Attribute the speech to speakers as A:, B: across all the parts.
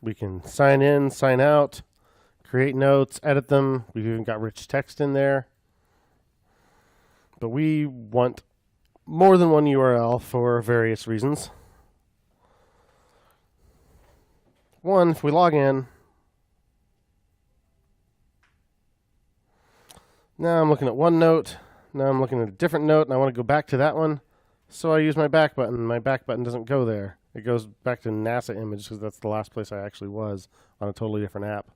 A: We can sign in, sign out, create notes, edit them. We've even got rich text in there. But we want more than one URL for various reasons. One, if we log in, now I'm looking at one note. Now I'm looking at a different note, and I want to go back to that one. So I use my back button. My back button doesn't go there. It goes back to NASA image because that's the last place I actually was on a totally different app.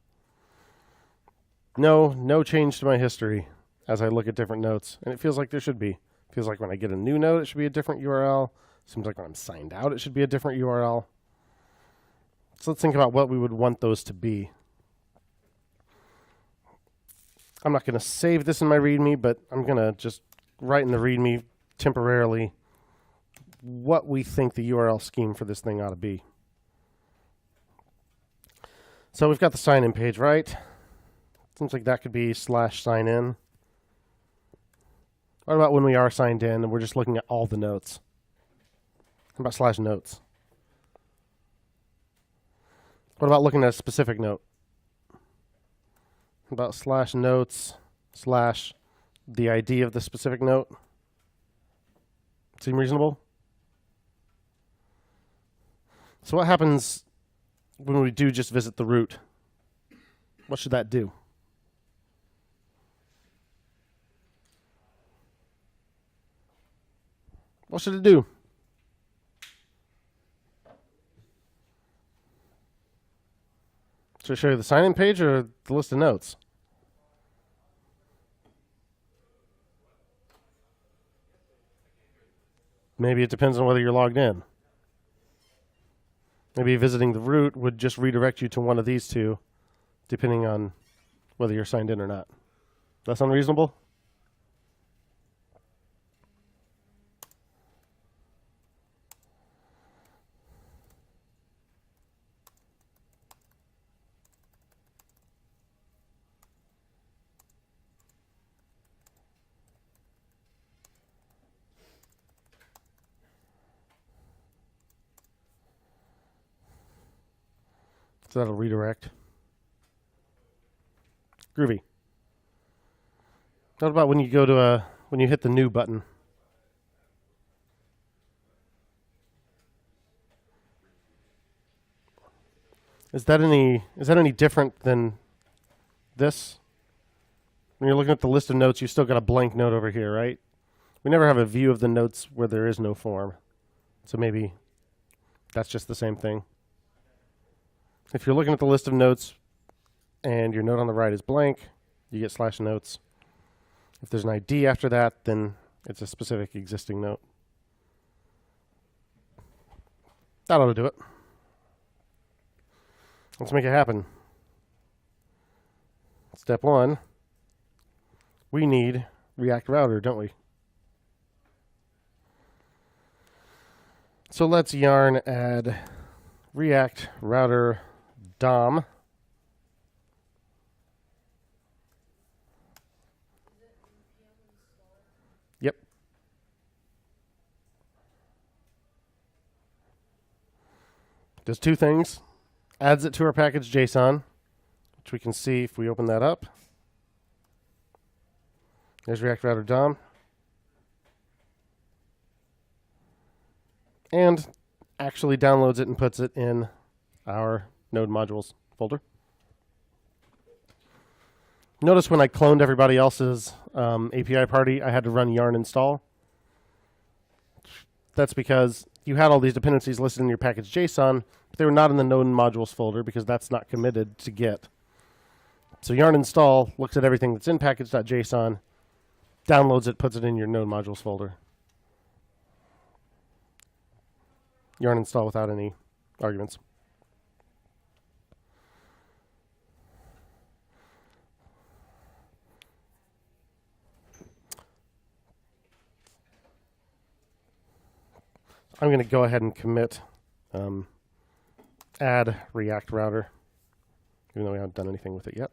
A: No change to my history as I look at different notes. And it feels like there should be. It feels like when I get a new note, it should be a different URL. Seems like when I'm signed out, it should be a different URL. So let's think about what we would want those to be. I'm not going to save this in my README, but I'm going to just write in the README temporarily what we think the URL scheme for this thing ought to be. So we've got the sign-in page, right? Seems like that could be /sign-in. What about when we are signed in and we're just looking at all the notes? How about /notes? What about looking at a specific note? How about /notes / the ID of the specific note? Seem reasonable? So what happens when we do just visit the root? What should that do? What should it do? Should I show you the sign-in page or the list of notes? Maybe it depends on whether you're logged in. Maybe visiting the root would just redirect you to one of these two, depending on whether you're signed in or not. That's unreasonable? So that'll redirect. Groovy. What about when you go to when you hit the new button? Is that any different than this? When you're looking at the list of notes, you still got a blank note over here, right? We never have a view of the notes where there is no form. So maybe that's just the same thing. If you're looking at the list of notes and your note on the right is blank, you get /notes. If there's an ID after that, then it's a specific existing note. That ought to do it. Let's make it happen. Step one, we need React Router, don't we? So let's yarn add React Router DOM. Yep. Does two things. Adds it to our package JSON, which we can see if we open that up. There's React Router DOM. And actually downloads it and puts it in our node modules folder. Notice when I cloned everybody else's API party, I had to run yarn install. That's because you had all these dependencies listed in your package JSON, but they were not in the node modules folder because that's not committed to Git. So yarn install looks at everything that's in package.json, downloads it, puts it in your node modules folder. Yarn install without any arguments. I'm going to go ahead and commit add React Router, even though we haven't done anything with it yet.